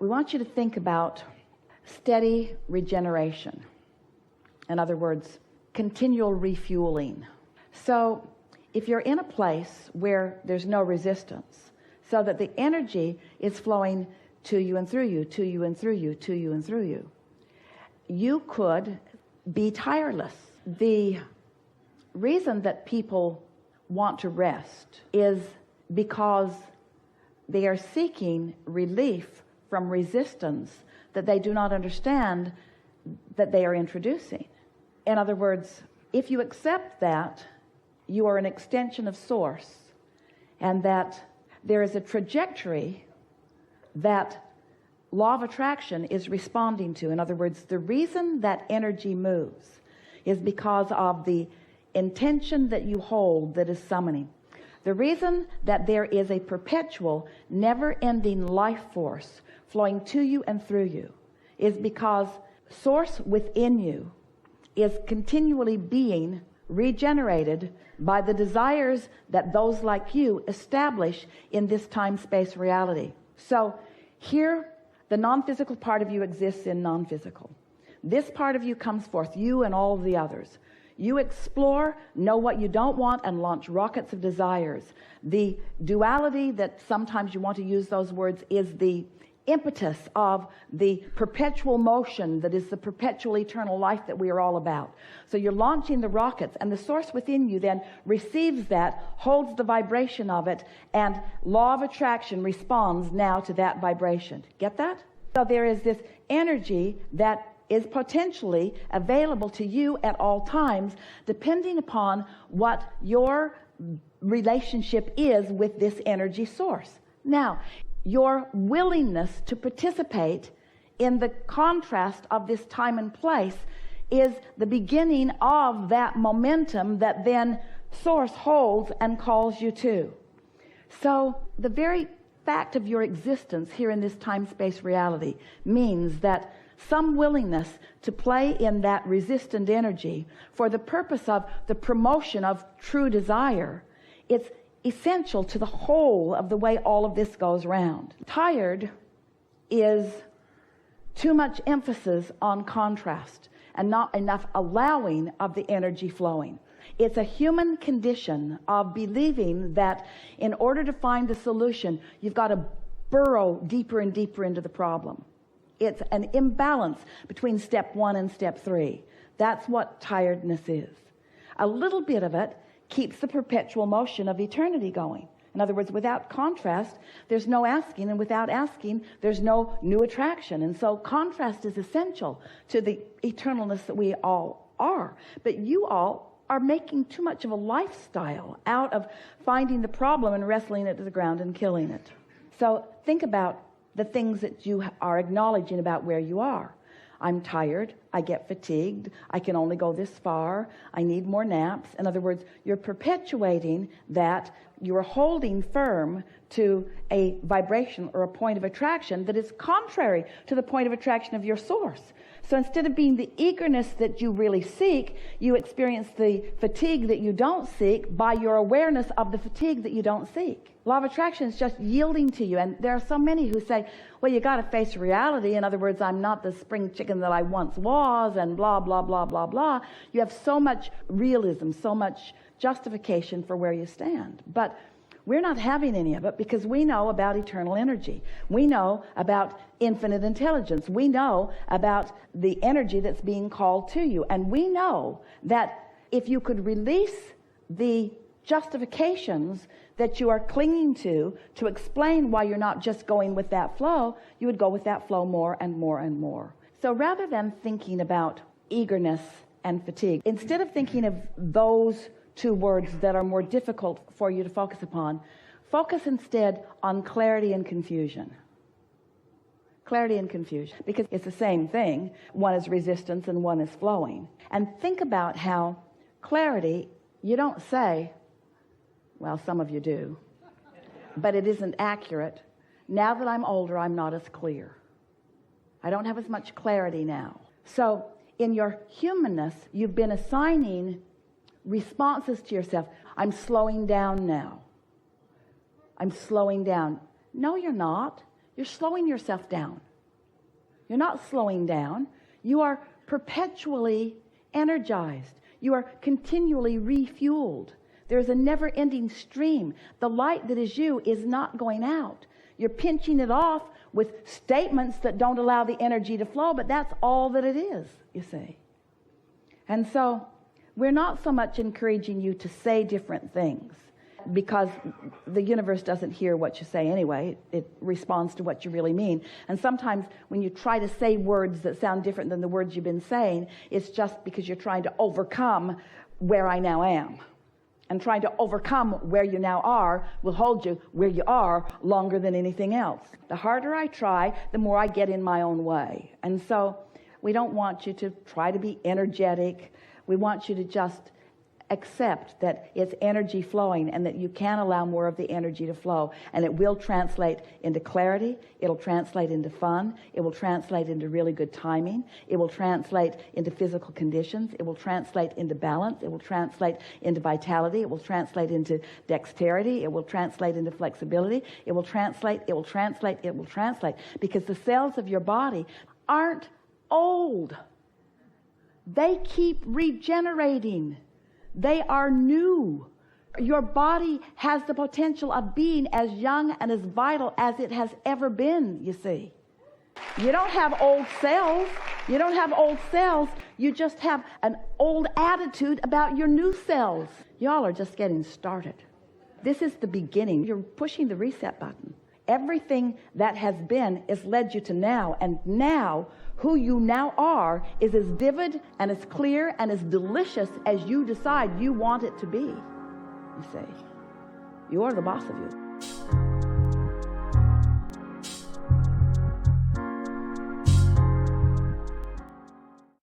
we want you to think about steady regeneration. In other words, continual refueling. So if you're in a place where there's no resistance, so that the energy is flowing to you and through you, to you and through you, to you and through you, you could be tireless. The reason that people want to rest is because they are seeking relief from resistance that they do not understand that they are introducing. In other words, if you accept that you are an extension of Source and that there is a trajectory that law of attraction is responding to. In other words, the reason that energy moves is because of the intention that you hold that is summoning. The reason that there is a perpetual, never-ending life force flowing to you and through you is because Source within you is continually being regenerated by the desires that those like you establish in this time-space reality. So here, the non-physical part of you exists in non-physical. This part of you comes forth, you and all of the others. You explore, know what you don't want, and launch rockets of desires. The duality that sometimes you want to use those words is the impetus of the perpetual motion that is the perpetual eternal life that we are all about. So you're launching the rockets, and the Source within you then receives that, holds the vibration of it, and law of attraction responds now to that vibration. Get that? So there is this energy that is potentially available to you at all times, depending upon what your relationship is with this energy source. Now, your willingness to participate in the contrast of this time and place is the beginning of that momentum that then Source holds and calls you to. So the very fact of your existence here in this time-space reality means that some willingness to play in that resistant energy for the purpose of the promotion of true desire, it's essential to the whole of the way all of this goes round. Tired is too much emphasis on contrast and not enough allowing of the energy flowing. It's a human condition of believing that in order to find a solution, you've got to burrow deeper and deeper into the problem. It's an imbalance between step 1 and step 3. That's what tiredness is. A little bit of it keeps the perpetual motion of eternity going. In other words, without contrast, there's no asking, and without asking, there's no new attraction. And so contrast is essential to the eternalness that we all are. But you all are making too much of a lifestyle out of finding the problem and wrestling it to the ground and killing it. So think about the things that you are acknowledging about where you are. I'm tired, I get fatigued, I can only go this far, I need more naps. In other words, you're perpetuating that, you're holding firm to a vibration or a point of attraction that is contrary to the point of attraction of your Source. So instead of being the eagerness that you really seek, you experience the fatigue that you don't seek by your awareness of the fatigue that you don't seek. Law of attraction is just yielding to you. And there are so many who say, well, you got to face reality. In other words, I'm not the spring chicken that I once was, and blah, blah, blah, blah, blah. You have so much realism, so much justification for where you stand. But we're not having any of it because we know about eternal energy. We know about infinite intelligence. We know about the energy that's being called to you. And we know that if you could release the justifications that you are clinging to explain why you're not just going with that flow, you would go with that flow more and more and more. So rather than thinking about eagerness and fatigue, instead of thinking of those two words that are more difficult for you to focus upon, focus instead on clarity and confusion. Clarity and confusion, because it's the same thing. One is resistance and one is flowing. And think about how clarity, you don't say, well, some of you do, but it isn't accurate. Now that I'm older, I'm not as clear. I don't have as much clarity now. So in your humanness, you've been assigning responses to yourself. I'm slowing down now. I'm slowing down. No, you're not. You're slowing yourself down. You're not slowing down. You are perpetually energized. You are continually refueled. There's a never-ending stream. The light that is you is not going out. You're pinching it off with statements that don't allow the energy to flow, but that's all that it is, you see. And so we're not so much encouraging you to say different things, because the universe doesn't hear what you say anyway. It responds to what you really mean. And sometimes when you try to say words that sound different than the words you've been saying, it's just because you're trying to overcome where I now am. And trying to overcome where you now are will hold you where you are longer than anything else. The harder I try, the more I get in my own way. And so we don't want you to try to be energetic. We want you to just accept that it's energy flowing and that you can allow more of the energy to flow, and it will translate into clarity, it'll translate into fun, it will translate into really good timing, it will translate into physical conditions, it will translate into balance, it will translate into vitality, it will translate into dexterity, it will translate into flexibility, it will translate, because the cells of your body aren't old. They keep regenerating. They are new. Your body has the potential of being as young and as vital as it has ever been, you see. You don't have old cells. You don't have old cells. You just have an old attitude about your new cells. Y'all are just getting started. This is the beginning. You're pushing the reset button. Everything that has been has led you to now, and now who you now are is as vivid and as clear and as delicious as you decide you want it to be. You see, you are the boss of you.